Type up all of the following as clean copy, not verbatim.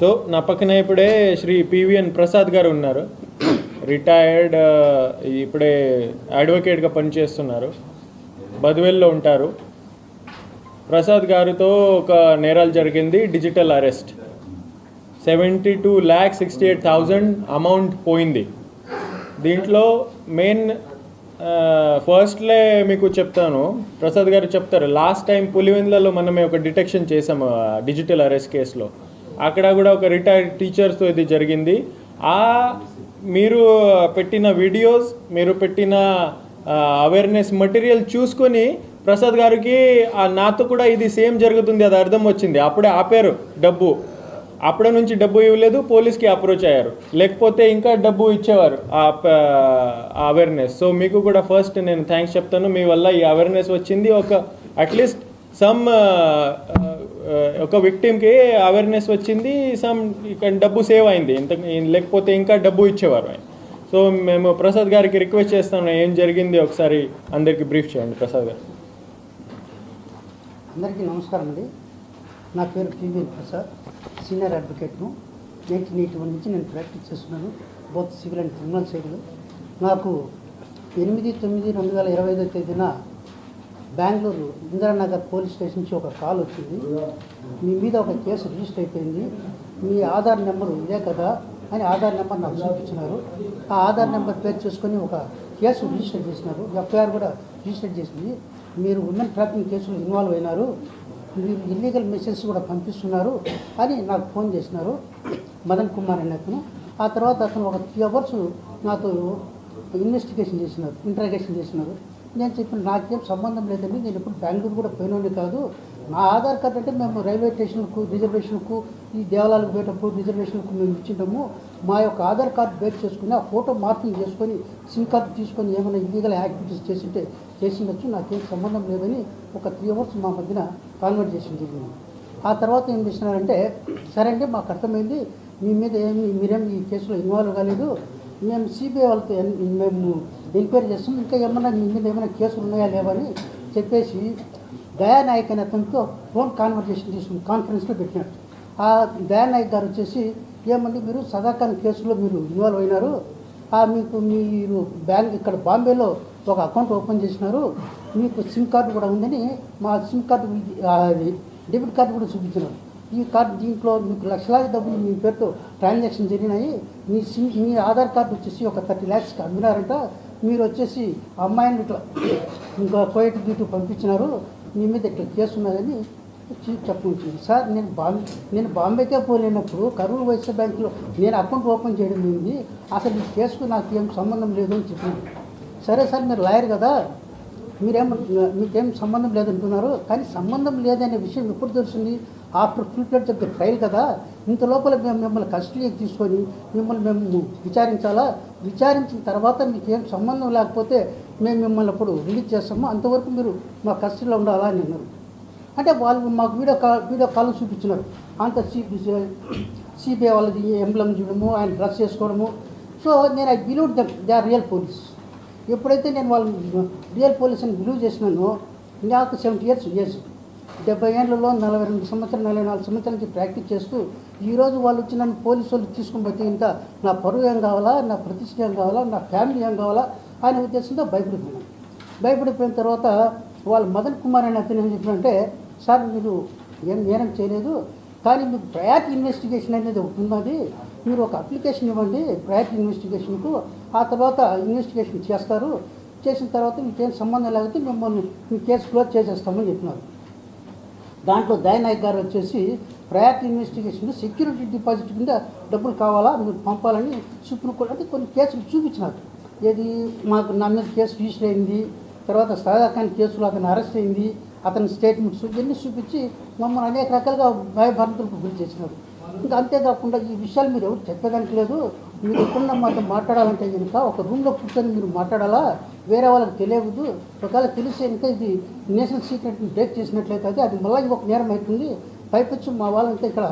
So నా పక్కన ఇప్పుడే శ్రీ పివిఎన్ ప్రసాద్ గారు ఉన్నారు. రిటైర్డ్, ఇప్పుడే అడ్వకేట్గా పనిచేస్తున్నారు, బద్వేల్లో ఉంటారు. ప్రసాద్ గారితో ఒక నేరాలు జరిగింది, డిజిటల్ అరెస్ట్. 72,68,000 అమౌంట్ పోయింది. దీంట్లో మెయిన్ ఫస్ట్లే మీకు చెప్తాను, ప్రసాద్ గారు చెప్తారు. లాస్ట్ టైం పులివెందులలో మనమే ఒక డిటెక్షన్ చేసాము డిజిటల్ అరెస్ట్ కేసులో. అక్కడ కూడా ఒక రిటైర్డ్ టీచర్స్తో ఇది జరిగింది. మీరు పెట్టిన వీడియోస్, మీరు పెట్టిన అవేర్నెస్ మెటీరియల్ చూసుకొని ప్రసాద్ గారికి నాతో కూడా ఇది సేమ్ జరుగుతుంది అది అర్థం వచ్చింది. అప్పుడే ఆపారు డబ్బు. అప్పటి నుంచి డబ్బు ఇవ్వలేదు, పోలీస్కి అప్రోచ్ అయ్యారు, లేకపోతే ఇంకా డబ్బు ఇచ్చేవారు ఆ అవేర్నెస్. సో మీకు కూడా ఫస్ట్ నేను థ్యాంక్స్ చెప్తాను, మీ వల్ల ఈ అవేర్నెస్ వచ్చింది. ఒక అట్లీస్ట్ సమ్ ఒక విక్టిమ్కి అవేర్నెస్ వచ్చింది, సమ్ ఇక్కడ డబ్బు సేవ్ అయింది, లేకపోతే ఇంకా డబ్బు ఇచ్చేవారు ఆయన. సో మేము ప్రసాద్ గారికి రిక్వెస్ట్ చేస్తాను, ఏం జరిగింది ఒకసారి అందరికీ బ్రీఫ్ చేయండి ప్రసాద్ గారు. అందరికీ నమస్కారం అండి. నా పేరు పివిఎన్ ప్రసాద్, సీనియర్ అడ్వకేట్ను. 1981 నుంచి నేను ప్రాక్టీస్ చేస్తున్నాను, బోత్ సివిల్ అండ్ క్రిమినల్ సైడ్లో. నాకు 8/9/2025 తేదీన బెంగళూరు ఇందిరానగర్ పోలీస్ స్టేషన్ నుంచి ఒక కాల్ వచ్చింది. మీ మీద ఒక కేసు రిజిస్టర్ అయిపోయింది, మీ ఆధార్ నెంబరు ఇదే కదా అని ఆధార్ నెంబర్ నాకు చూపించినారు. ఆ ఆధార్ నెంబర్ పేరు చేసుకొని ఒక కేసు రిజిస్టర్ చేసినారు, ఎఫ్ఐఆర్ కూడా రిజిస్టర్ చేసింది. మీరు ఉమెన్ ట్రాఫికింగ్ కేసులో ఇన్వాల్వ్ అయినారు, మీరు ఇల్లీగల్ మెసేజ్ కూడా పంపిస్తున్నారు అని నాకు ఫోన్ చేసినారు మదన్ కుమార్ అనే అతను. ఆ తర్వాత అతను ఒక 3 hours నాతో ఇన్వెస్టిగేషన్ చేసినారు, ఇంటరాగేషన్ చేసినారు. నేను చెప్పిన నాకేం సంబంధం లేదండి, నేను ఎప్పుడు బెంగళూరు కూడా పోయినోండి కాదు. నా ఆధార్ కార్డు అంటే మేము రైల్వే స్టేషన్కు, రిజర్వేషన్కు, ఈ దేవాలయాలకు పోయేటప్పుడు రిజర్వేషన్కు మేము ఇచ్చింటాము. మా యొక్క ఆధార్ కార్డు బేస్ చేసుకుని ఆ ఫోటో మార్పింగ్ చేసుకొని సిమ్ కార్డు తీసుకొని ఏమైనా ఇల్లీగల్ యాక్టివిటీస్ చేసిండొచ్చు, నాకేం సంబంధం లేదని ఒక 3 hours మా మధ్యన కాన్వర్జేషన్ జరిగింది. ఆ తర్వాత ఏం చేసినారంటే, సరే అండి మాకు అర్థమైంది, మీ మీద మీరేం ఈ కేసులో ఇన్వాల్వ్ కాలేదు, మేము సిబిఐ వాళ్ళతో మేము ఎంక్వైరీ చేస్తాం, ఇంకా ఏమన్నా మీ మీద ఏమైనా కేసులు ఉన్నాయా లేవని చెప్పేసి దయానాయక్ అనే అతనితో ఫోన్ కాన్వర్జేషన్ తీసుకుని కాన్ఫరెన్స్లో పెట్టినాడు. ఆ దయానాయక్ గారు వచ్చేసి, ఏమండి మీరు సదాఖాన్ కేసులో మీరు ఇన్వాల్వ్ అయినారు, మీరు బ్యాంక్ ఇక్కడ బాంబేలో ఒక అకౌంట్ ఓపెన్ చేసినారు, మీకు సిమ్ కార్డు కూడా ఉందని మా సిమ్ కార్డు డెబిట్ కార్డు కూడా చూపించినారు. ఈ కార్డు దీంట్లో మీకు లక్షలాది డబ్బులు మీ పేరుతో ట్రాన్సాక్షన్ జరిగినాయి, మీ ఆధార్ కార్డు వచ్చేసి ఒక 30 lakhs అమ్మినారంట, మీరు వచ్చేసి అమ్మాయిని ఇట్లా ఇంకా కోయట్ డ్యూటీ పంపించినారు, మీ మీద ఇట్లా కేసు ఉన్నదని చెప్పుకుంటుంది. సార్ నేను బాంబేకే పోలేనప్పుడు కరూర్ వైశ్య బ్యాంకులో నేను అకౌంట్ ఓపెన్ చేయడం ఏంది, అసలు ఈ కేసుకు నాకు ఏం సంబంధం లేదు అని చెప్పింది. సరే సార్ మీరు లాయర్ కదా, మీకేం సంబంధం లేదంటున్నారు, కానీ సంబంధం లేదనే విషయం ఎప్పుడు తెలిసింది? After fulfil of the trial కదా. ఇంత లోపల మేము మిమ్మల్ని కస్టడీకి తీసుకొని మిమ్మల్ని మేము విచారించాలా, విచారించిన తర్వాత మీకేం సంబంధం లేకపోతే మేము మిమ్మల్ని అప్పుడు రిలీజ్ చేస్తాము, అంతవరకు మీరు మా కస్టడీలో ఉండాలా అని అన్నారు. అంటే వాళ్ళు మాకు వీడియో కాల్ చూపించినారు, అంత సిబిఐ వాళ్ళది ఎంబ్లమ్ చూడము, ఆయన డ్రెస్ చేసుకోవడము. సో నేను I believe they are real police. ఎప్పుడైతే నేను వాళ్ళు రియల్ పోలీస్ అని బిలీవ్ చేసినానో, నాకు 70 years ఏజ్, 70 ఏళ్లలో 42 సంవత్సరాలు 44 సంవత్సరాల నుంచి ప్రాక్టీస్ చేస్తూ ఈరోజు వాళ్ళు వచ్చి నన్ను పోలీసు వాళ్ళు తీసుకుని పోతే ఇంకా నా పరువు ఏం కావాలా, నా ప్రతిష్ట ఏం కావాలా, నా ఫ్యామిలీ ఏం కావాలా అనే ఉద్దేశంతో భయపడిపోయిన తర్వాత వాళ్ళు మదన్ కుమార్ అనే అతను ఏం చెప్పినంటే, సార్ మీరు ఏం నేరం చేయలేదు, కానీ మీకు ప్రయారిటీ ఇన్వెస్టిగేషన్ అనేది ఒకటి ఉన్నది, మీరు ఒక అప్లికేషన్ ఇవ్వండి ప్రయారిటీ ఇన్వెస్టిగేషన్కు, ఆ తర్వాత ఇన్వెస్టిగేషన్ చేస్తారు, చేసిన తర్వాత మీకేం సంబంధం లేకపోతే మిమ్మల్ని మీ కేసు క్లోజ్ చేసేస్తామని చెప్పినారు. దాంట్లో దయానాయక్ గారు వచ్చేసి ప్రయారిటీ ఇన్వెస్టిగేషన్ సెక్యూరిటీ డిపాజిట్ కింద డబ్బులు కావాలా మీరు పంపాలని సుప్రీంకోర్టు అంటే కొన్ని కేసులు చూపించినారు. ఏది మాకు నా మీద కేసు రిజిస్టర్ అయింది, తర్వాత సదాఖాన్ కేసులో అతను అరెస్ట్ అయింది, అతని స్టేట్మెంట్స్ ఇవన్నీ చూపించి మమ్మల్ని అనేక రకాలుగా భయభ్రాంతులకు గురి చేసినారు. ఇంకా అంతేకాకుండా ఈ విషయాలు మీరు ఎవరు చెప్పేదానికి లేదు, మీరు ఎప్పుడన్నా మాతో మాట్లాడాలంటే కనుక ఒక రూమ్లో కూర్చొని మీరు మాట్లాడాలా, వేరే వాళ్ళకి తెలియదు, ఒకవేళ తెలిస్తే ఇంకా ఇది నేషనల్ సీక్రెట్ని బ్రేక్ చేసినట్లయితే అది మళ్ళీ ఇంకొక నేరం అవుతుంది, పైపొచ్చి మా వాళ్ళంతా ఇక్కడ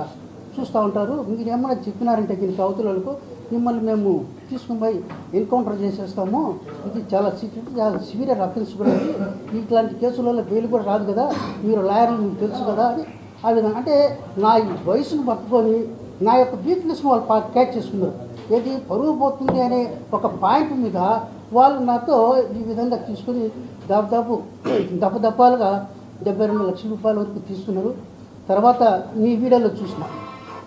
చూస్తూ ఉంటారు, మీరు ఏమన్నా చెప్పినారంటే దీనికి అవతల వాళ్ళకు మిమ్మల్ని మేము తీసుకుని పోయి ఎన్కౌంటర్ చేసేస్తాము, ఇది చాలా సీక్రెట్, చాలా సివియర్ అఫెన్స్ కూడా ఉంది, ఇట్లాంటి కేసులలో బెయిల్ కూడా రాదు కదా, మీరు లాయర్లు మీకు తెలుసు కదా అని ఆ విధంగా. అంటే నా ఈ వయసును పట్టుకొని నా యొక్క వీక్నెస్ని వాళ్ళు క్యాచ్ చేసుకున్నారు. ఏది పరువు పోతుంది అనే ఒక పాయింట్ మీద వాళ్ళు నాతో ఈ విధంగా తీసుకుని దాదాపు దప్పదప్పాలుగా 72 లక్షల రూపాయల వరకు తీసుకున్నారు. తర్వాత మీ వీడియోలో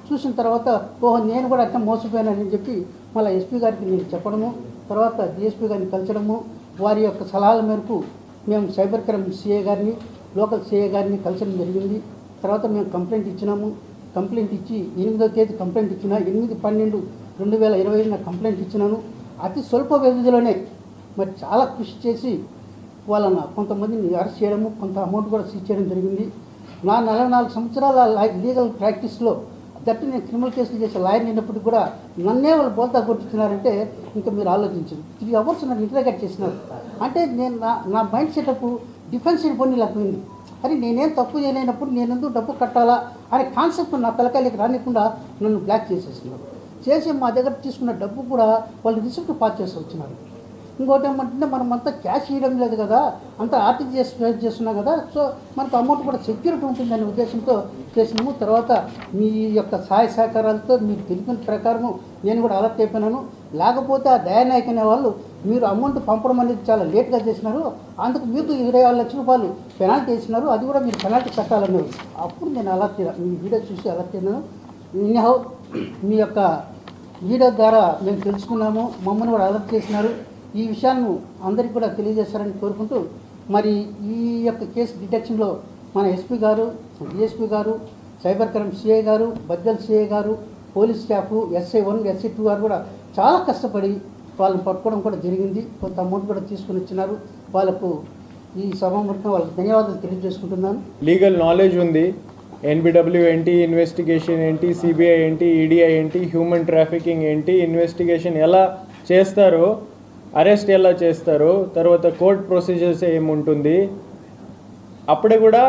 చూసిన తర్వాత ఓహో నేను కూడా అట్లా మోసపోయానని చెప్పి మళ్ళీ ఎస్పీ గారికి నేను చెప్పడము, తర్వాత డిఎస్పీ గారిని కలిసడము, వారి యొక్క సలహాల మేరకు మేము సైబర్ క్రైమ్ సిఐ గారిని, లోకల్ సిఐ గారిని కలిసడం జరిగింది. తర్వాత మేము కంప్లైంట్ ఇచ్చినాము. కంప్లైంట్ ఇచ్చి 8వ తేదీ కంప్లైంట్ ఇచ్చిన, 8/12/2020 కంప్లైంట్ ఇచ్చినాను. అతి స్వల్ప వ్యవధిలోనే మరి చాలా కృషి చేసి వాళ్ళని కొంతమందిని అరెస్ట్ చేయడము, కొంత అమౌంట్ కూడా సీజ్ చేయడం జరిగింది. నా 44 సంవత్సరాల లీగల్ ప్రాక్టీస్లో దట్టి నేను క్రిమినల్ కేసులు చేసే లాయర్ అయినప్పటికీ కూడా నన్నే వాళ్ళు బోల్తా కొట్టుతున్నారంటే ఇంకా మీరు ఆలోచించండి. 3 అవర్స్ నన్ను ఇంటరాగేట్ చేసినారు. అంటే నేను నా మైండ్ సెటప్ డిఫెన్సివ్ పని లేకపోయింది. అని నేనేం తప్పు చేయలేనప్పుడు నేను ఎందుకు డబ్బు కట్టాలా అనే కాన్సెప్ట్ నా తలకాయలకు రానికుండా నన్ను బ్లాక్ చేసేస్తున్నారు. చేసి మా దగ్గర తీసుకున్న డబ్బు కూడా వాళ్ళు రిసిప్ట్ పాస్ చేసి వచ్చినారు. ఇంకోటి ఏమంటే మనం అంతా క్యాష్ ఇవ్వడం లేదు కదా, అంతా ఆర్టీజీఎస్ చేస్తున్నాం కదా, సో మనకు అమౌంట్ కూడా సెక్యూరిటీ ఉంటుందనే ఉద్దేశంతో చేసినాము. తర్వాత మీ యొక్క సహాయ సహకారాలతో మీరు తెలిపిన ప్రకారము నేను కూడా అలర్ట్ అయిపోయినాను. లేకపోతే ఆ దయానాయక్ అనే వాళ్ళు మీరు అమౌంట్ పంపడం అనేది చాలా లేట్గా చేసినారు, అందుకు మీకు 24 లక్షల రూపాయలు పెనాల్టీ వేసినారు, అది కూడా మీరు పెనాల్టీ కట్టాలన్నారు. అప్పుడు నేను అలర్ట్ మీ వీడియో చూసి అలర్ట్ అయినాను. ఇన్హౌ మీ యొక్క వీడియో ద్వారా మేము తెలుసుకున్నాము, మమ్మల్ని కూడా అలర్ట్ చేసినారు. ఈ విషయాలను అందరికీ కూడా తెలియజేస్తారని కోరుకుంటూ, మరి ఈ యొక్క కేసు డిటెక్షన్లో మన ఎస్పీ గారు, డిఎస్పీ గారు, సైబర్ క్రైమ్ సిఐ గారు, బద్దల్ సిఐ గారు, పోలీస్ స్టాఫ్, SI1, SI2 గారు కూడా చాలా కష్టపడి వాళ్ళని పట్టుకోవడం కూడా జరిగింది. కొంత అమౌంట్ కూడా తీసుకుని వచ్చినారు. వాళ్ళకు ఈ సభాముఖంగా వాళ్ళకి ధన్యవాదాలు తెలియజేసుకుంటున్నాను. లీగల్ నాలెడ్జ్ ఉంది. NBW ఏంటి, ఇన్వెస్టిగేషన్ ఏంటి, CBI ఏంటి, EDI ఏంటి, హ్యూమన్ ట్రాఫికింగ్ ఏంటి, ఇన్వెస్టిగేషన్ ఎలా చేస్తారో, అరెస్ట్ ఎలా చేస్తారో, తర్వాత కోర్ట్ ప్రొసీజర్స్ ఏముంటుంది, అప్పుడే కూడా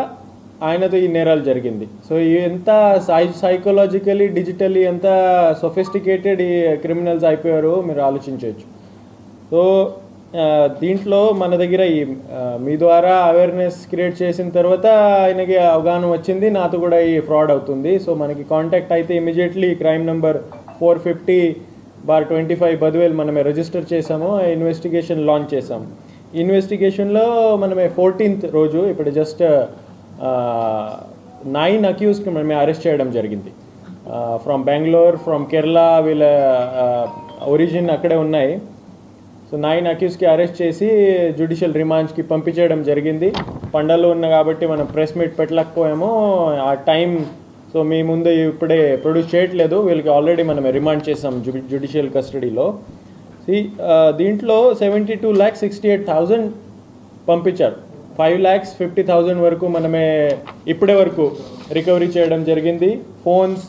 ఆయనతో ఈ నేరాలు జరిగింది. సో ఎంత సైకలాజికలీ డిజిటలీ ఎంత సొఫిస్టికేటెడ్ ఈ క్రిమినల్స్ అయిపోయారో మీరు ఆలోచించవచ్చు. సో దీంట్లో మన దగ్గర ఈ మీ ద్వారా అవేర్నెస్ క్రియేట్ చేసిన తర్వాత ఆయనకి అవగాహన వచ్చింది, నాతో కూడా ఈ ఫ్రాడ్ అవుతుంది. సో మనకి కాంటాక్ట్ అయితే ఇమీడియట్లీ క్రైమ్ నెంబర్ 450/25 బద్వేల్ మనమే రిజిస్టర్ చేసాము, ఇన్వెస్టిగేషన్ లాంచ్ చేసాము. ఇన్వెస్టిగేషన్లో మనమే 14th రోజు ఇప్పుడు జస్ట్ 9 అక్యూజ్కి మనమే అరెస్ట్ చేయడం జరిగింది. ఫ్రమ్ బెంగళూరు, ఫ్రమ్ కేరళ, వీళ్ళ ఒరిజిన్ అక్కడే ఉన్నాయి. సో 9 అక్యూజ్కి అరెస్ట్ చేసి జ్యుడిషియల్ రిమాండ్స్కి పంపించడం జరిగింది. పండగలు ఉన్న కాబట్టి మనం ప్రెస్ మీట్ పెట్టలేకపోయాము ఆ టైం. సో మీ ముందు ఇప్పుడే ప్రొడ్యూస్ చేయట్లేదు, వీళ్ళకి ఆల్రెడీ మనం రిమాండ్ చేసాం జ్యుడిషియల్ కస్టడీలో. దీంట్లో 72,68,000 పంపించారు. 5,50,000 వరకు మనమే ఇప్పటి వరకు రికవరీ చేయడం జరిగింది. Phones,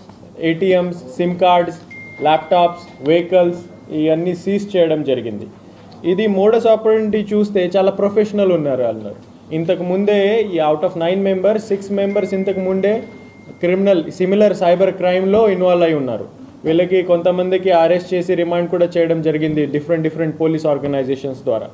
ATMs, SIM cards, laptops, vehicles ఇవన్నీ సీజ్ చేయడం జరిగింది. ఇది మోడస్ ఆపరెండి చూస్తే చాలా ప్రొఫెషనల్ ఉన్నారు అన్నారు. ఇంతకు ముందే ఈ అవుట్ ఆఫ్ 9 మెంబర్స్ 6 మెంబర్స్ ఇంతకు ముందే క్రిమినల్ సిమిలర్ సైబర్ క్రైమ్లో ఇన్వాల్వ్ అయి ఉన్నారు. వీళ్ళకి కొంతమందికి అరెస్ట్ చేసి రిమాండ్ కూడా చేయడం జరిగింది డిఫరెంట్ పోలీస్ ఆర్గనైజేషన్స్ ద్వారా.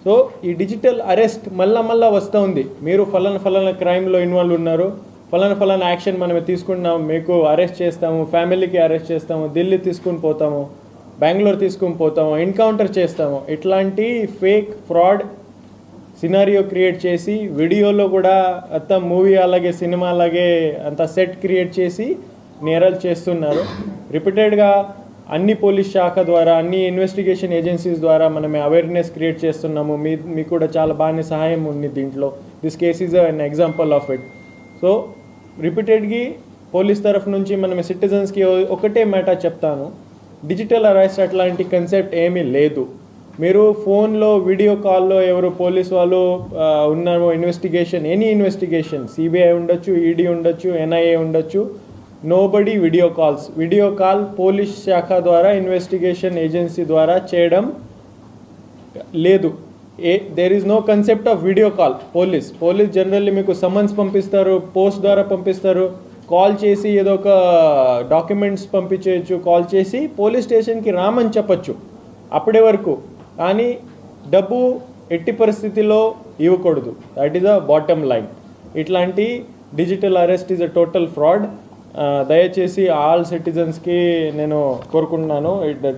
సో ఈ డిజిటల్ అరెస్ట్ మళ్ళా వస్తూ ఉంది. మీరు ఫలానా క్రైమ్లో ఇన్వాల్వ్ ఉన్నారు, ఫలానా యాక్షన్ మనమే తీసుకున్నాము, మీకు అరెస్ట్ చేస్తాము, ఫ్యామిలీకి అరెస్ట్ చేస్తాము, ఢిల్లీ తీసుకుని పోతాము, బెంగళూరు తీసుకుని పోతాము, ఎన్కౌంటర్ చేస్తాము. ఇట్లాంటి ఫేక్ ఫ్రాడ్ సినారియో క్రియేట్ చేసి వీడియోలో కూడా అంత మూవీ అలాగే సినిమా అలాగే అంత సెట్ క్రియేట్ చేసి నేరాలు చేస్తున్నారు. రిపీటెడ్గా అన్ని పోలీస్ శాఖ ద్వారా, అన్ని ఇన్వెస్టిగేషన్ ఏజెన్సీస్ ద్వారా మనమే అవేర్నెస్ క్రియేట్ చేస్తున్నాము. మీకు కూడా చాలా బాగానే సహాయం ఉంది దీంట్లో. This case is an example of it. So రిపీటెడ్గా పోలీస్ తరఫు నుంచి మనం సిటిజన్స్కి ఒకటే మ్యాటర్ చెప్తాను, డిజిటల్ అరెస్ట్ అట్లాంటి కన్సెప్ట్ ఏమీ లేదు. మీరు ఫోన్లో వీడియో కాల్లో ఎవరు పోలీస్ వాళ్ళు ఉన్నారో ఇన్వెస్టిగేషన్, ఎనీ ఇన్వెస్టిగేషన్, CBI ఉండొచ్చు, ED ఉండొచ్చు, NIA ఉండొచ్చు, నోబడి వీడియో కాల్ పోలీస్ శాఖ ద్వారా ఇన్వెస్టిగేషన్ ఏజెన్సీ ద్వారా చేయడం లేదు. There is no concept of video call. Police generally మీకు సమన్స్ పంపిస్తారు, పోస్ట్ ద్వారా పంపిస్తారు, కాల్ చేసి ఏదో ఒక డాక్యుమెంట్స్ పంపించేయచ్చు, కాల్ చేసి పోలీస్ స్టేషన్కి రామని చెప్పచ్చు అప్పటి వరకు. కానీ డబ్బు ఎట్టి పరిస్థితిలో ఇవ్వకూడదు. That is a bottom line. ఇట్లాంటి digital arrest is a total fraud. దయచేసి ఆల్ సిటిజన్స్కి నేను కోరుకుంటున్నాను,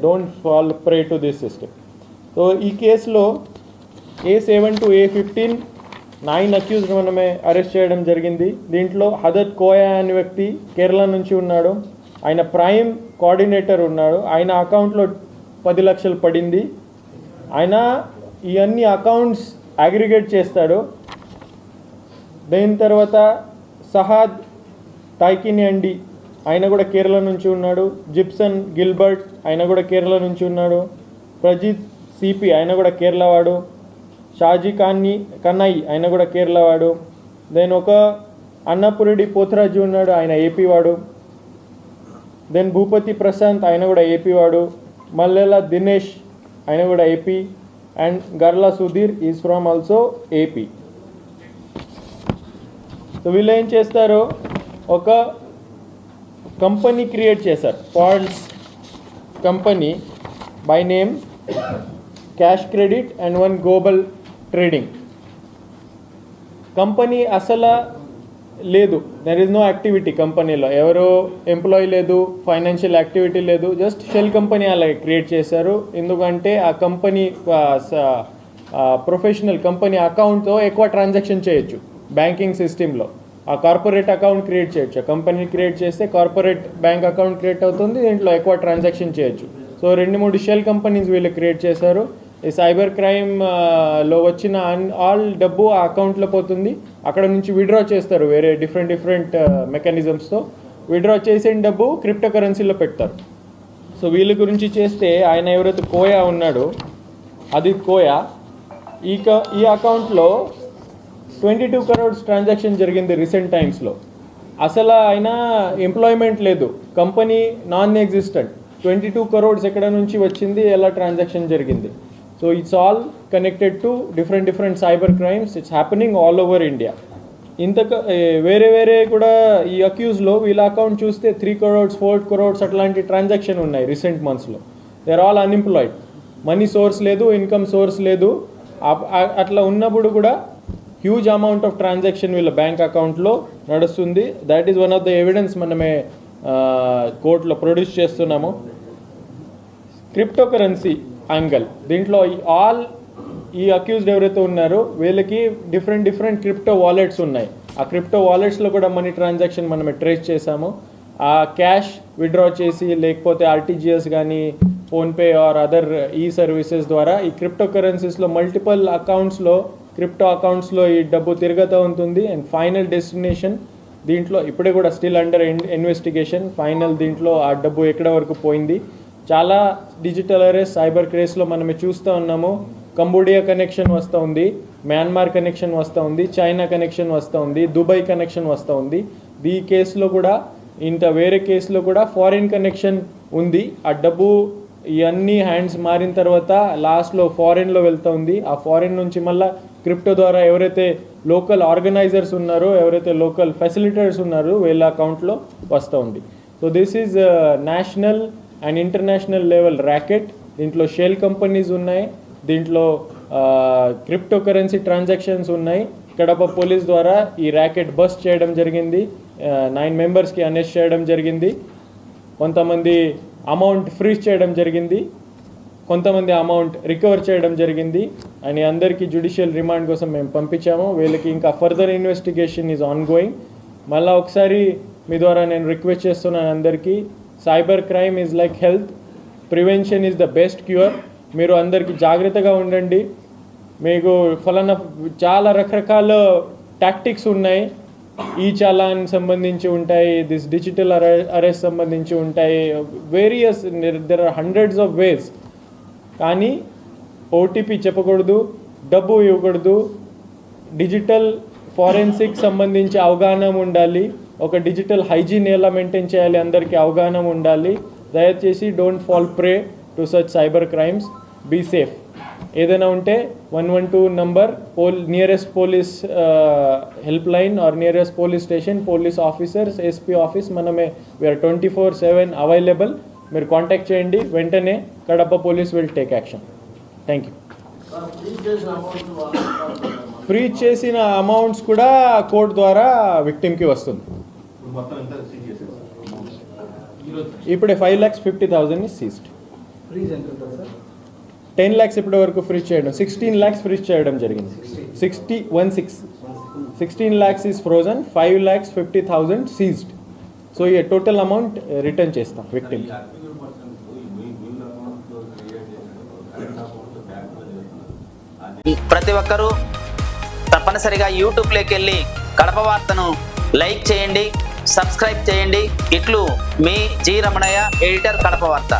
don't fall prey to this system. So ఈ కేసులో A7 to A15 9 అక్యూజ్డ్ మనమే అరెస్ట్ చేయడం జరిగింది. దీంట్లో హదత్ కోయా అనే వ్యక్తి కేరళ నుంచి ఉన్నాడు. ఆయన ప్రైమ్ కోఆర్డినేటర్ ఉన్నాడు. ఆయన అకౌంట్లో 10 లక్షలు పడింది. ఆయన ఈ అన్ని అకౌంట్స్ అగ్రిగేట్ చేస్తాడు. దీని తర్వాత సహాద్ టైకిని అండి, ఆయన కూడా కేరళ నుంచి ఉన్నాడు. జిప్సన్ గిల్బర్ట్, ఆయన కూడా కేరళ నుంచి ఉన్నాడు. ప్రజిత్ సిపి, ఆయన కూడా కేరళ వాడు. షాజీ కన్నయ్య, ఆయన కూడా కేరళ వాడు. దెన్ ఒక అన్నపురెడ్డి పోతరాజు ఉన్నాడు, ఆయన ఏపీ వాడు. దెన్ భూపతి ప్రశాంత్, ఆయన కూడా ఏపీ వాడు. మల్లెల దినేష్, ఆయన కూడా AP. And Garla Sudheer is from also AP. So వీళ్ళు ఏం చేస్తారు, ఒక కంపెనీ క్రియేట్ చేశారు, false company by name cash credit and one global trading. Company అసలు లేదు, దెర్ ఇస్ నో యాక్టివిటీ కంపెనీలో, ఎవరో ఎంప్లాయీ లేదు, ఫైనాన్షియల్ యాక్టివిటీ లేదు, జస్ట్ షెల్ కంపెనీ అలాగే క్రియేట్ చేశారు. ఎందుకంటే ఆ కంపెనీ ప్రొఫెషనల్ కంపెనీ అకౌంట్తో ఎక్కువ ట్రాన్సాక్షన్ చేయొచ్చు బ్యాంకింగ్ సిస్టంలో. ఆ కార్పొరేట్ అకౌంట్ క్రియేట్ చేయొచ్చు, కంపెనీ క్రియేట్ చేస్తే కార్పొరేట్ బ్యాంక్ అకౌంట్ క్రియేట్ అవుతుంది, దీంట్లో ఎక్కువ ట్రాన్సాక్షన్ చేయొచ్చు. సో 2-3 షెల్ కంపెనీస్ వీళ్ళు క్రియేట్ చేశారు. ఈ సైబర్ క్రైమ్లో వచ్చిన ఆల్ డబ్బు ఆ అకౌంట్లో పోతుంది. అక్కడ నుంచి విడ్రా చేస్తారు వేరే డిఫరెంట్ మెకానిజమ్స్తో. విడ్రా చేసిన డబ్బు క్రిప్టో కరెన్సీలో పెడతారు. సో వీళ్ళ గురించి చేస్తే ఆయన ఎవరైతే కోయా ఉన్నాడో, అది కోయా, ఈ అకౌంట్లో 22 crores ట్రాన్సాక్షన్ జరిగింది రీసెంట్ టైమ్స్లో. అసలు ఆయన ఎంప్లాయ్మెంట్ లేదు, కంపెనీ నాన్ ఎగ్జిస్టెంట్. 22 crores ఎక్కడ నుంచి వచ్చింది, ఎలా ట్రాన్సాక్షన్ జరిగింది. So it's all connected to different cyber crimes. It's happening all over India. వేరే కూడా ఈ అక్యూజ్లో వీళ్ళ అకౌంట్ చూస్తే 3 crores 4 crores అట్లాంటి ట్రాన్సాక్షన్ ఉన్నాయి రీసెంట్ మంత్స్లో. They are all unemployed, money source లేదు, ఇన్కమ్ సోర్స్ లేదు. అట్లా ఉన్నప్పుడు కూడా హ్యూజ్ అమౌంట్ ఆఫ్ ట్రాన్సాక్షన్ వీళ్ళ బ్యాంక్ అకౌంట్లో నడుస్తుంది. That is one of the evidence మనమే కోర్టులో ప్రొడ్యూస్ చేస్తున్నాము. క్రిప్టో కరెన్సీ యాంగల్, దీంట్లో ఈ అక్యూజ్డ్ ఎవరైతే ఉన్నారో వీళ్ళకి డిఫరెంట్ క్రిప్టో వాలెట్స్ ఉన్నాయి. ఆ క్రిప్టో వాలెట్స్లో కూడా మనీ ట్రాన్సాక్షన్ మనమే ట్రేస్ చేసాము. ఆ క్యాష్ విత్డ్రా చేసి లేకపోతే ఆర్టీజీఎస్ కానీ ఫోన్పే ఆర్ అదర్ ఈ సర్వీసెస్ ద్వారా ఈ క్రిప్టో కరెన్సీస్లో మల్టిపుల్ క్రిప్టో అకౌంట్స్లో ఈ డబ్బు తిరుగుతూ ఉంటుంది. అండ్ ఫైనల్ డెస్టినేషన్ దీంట్లో ఇప్పుడే కూడా స్టిల్ అండర్ ఇన్వెస్టిగేషన్. ఫైనల్ దీంట్లో ఆ డబ్బు ఎక్కడ వరకు పోయింది. చాలా డిజిటల్ అరెస్ట్ సైబర్ క్రేస్లో మనమే చూస్తూ ఉన్నాము. కంబోడియా కనెక్షన్ వస్తూ ఉంది, మయన్మార్ కనెక్షన్ వస్తూ ఉంది, చైనా కనెక్షన్ వస్తూ ఉంది, దుబాయ్ కనెక్షన్ వస్తూ ఉంది. ఈ కేసులో కూడా వేరే కేసులో కూడా ఫారిన్ కనెక్షన్ ఉంది. ఆ డబ్బు ఇవన్నీ హ్యాండ్స్ మారిన తర్వాత లాస్ట్లో ఫారిన్లో వెళ్తూ ఉంది. ఆ ఫారిన్ నుంచి మళ్ళీ క్రిప్టో ద్వారా ఎవరైతే లోకల్ ఆర్గనైజర్స్ ఉన్నారో, ఎవరైతే లోకల్ ఫెసిలిటేటర్స్ ఉన్నారో వీళ్ళ అకౌంట్లో వస్తూ ఉంది. So this is national and international level racket. దీంట్లో షెల్ కంపెనీస్ ఉన్నాయి, దీంట్లో క్రిప్టో కరెన్సీ ట్రాన్సాక్షన్స్ ఉన్నాయి. కడప పోలీస్ ద్వారా ఈ ర్యాకెట్ బస్ట్ చేయడం జరిగింది. 9 మెంబర్స్కి అరెస్ట్ చేయడం జరిగింది. కొంతమంది అమౌంట్ ఫ్రీజ్ చేయడం జరిగింది, కొంతమంది అమౌంట్ రికవర్ చేయడం జరిగింది. అని అందరికీ జ్యుడిషియల్ రిమాండ్ కోసం మేము పంపించాము. వీళ్ళకి ఇంకా further investigation is on going. మళ్ళీ ఒకసారి మీ ద్వారా నేను రిక్వెస్ట్ చేస్తున్నాను అందరికీ, cyber crime is like health, prevention is the best cure. మీరు అందరికీ జాగ్రత్తగా ఉండండి. మీకు ఫలానా చాలా రకరకాల టాక్టిక్స్ ఉన్నాయి. ఈ చాలాన్ సంబంధించి ఉంటాయి, దిస్ డిజిటల్ అరెస్ట్ సంబంధించి ఉంటాయి, various there are hundreds of ways. కానీ ఓటీపీ చెప్పకూడదు, డబ్బు ఇవ్వకూడదు, డిజిటల్ ఫారెన్సిక్ సంబంధించి అవగాహన ఉండాలి, ఒక డిజిటల్ హైజీన్ ఎలా మెయింటైన్ చేయాలి అందరికీ అవగాహన ఉండాలి. దయచేసి don't fall prey to such cyber crimes, be safe. ఏదైనా ఉంటే 112 number, nearest police help line or nearest police station, police officers, SP office, మనమే వీఆర్ 24/7 అవైలబుల్. మీరు కాంటాక్ట్ చేయండి, వెంటనే Kadapa police will take action. Thank you. Freeze చేసిన amounts కూడా court ద్వారా విక్టిమ్కి వస్తుంది. ఇప్పుడే 5,50,000 సీజ్డ్. ఫ్రీజ్ ఎంత ఉంటుంది సార్? 10 lakhs ఇప్పటి వరకు ఫ్రీజ్ చేయడం, 16 lakhs ఫ్రీజ్ చేయడం జరిగింది. 16 lakhs is frozen, 5,50,000 seized. So ఈ టోటల్ అమౌంట్ రిటర్న్ చేస్తాం విక్టిమ్. ప్రతి ఒక్కరూ తప్పనిసరిగా యూట్యూబ్లోకి వెళ్ళి కడప వార్తను లైక్ చేయండి, సబ్స్క్రైబ్ చేయండి. ఇట్లు మీ జి రమణయ్య, ఎడిటర్, కడప వార్త.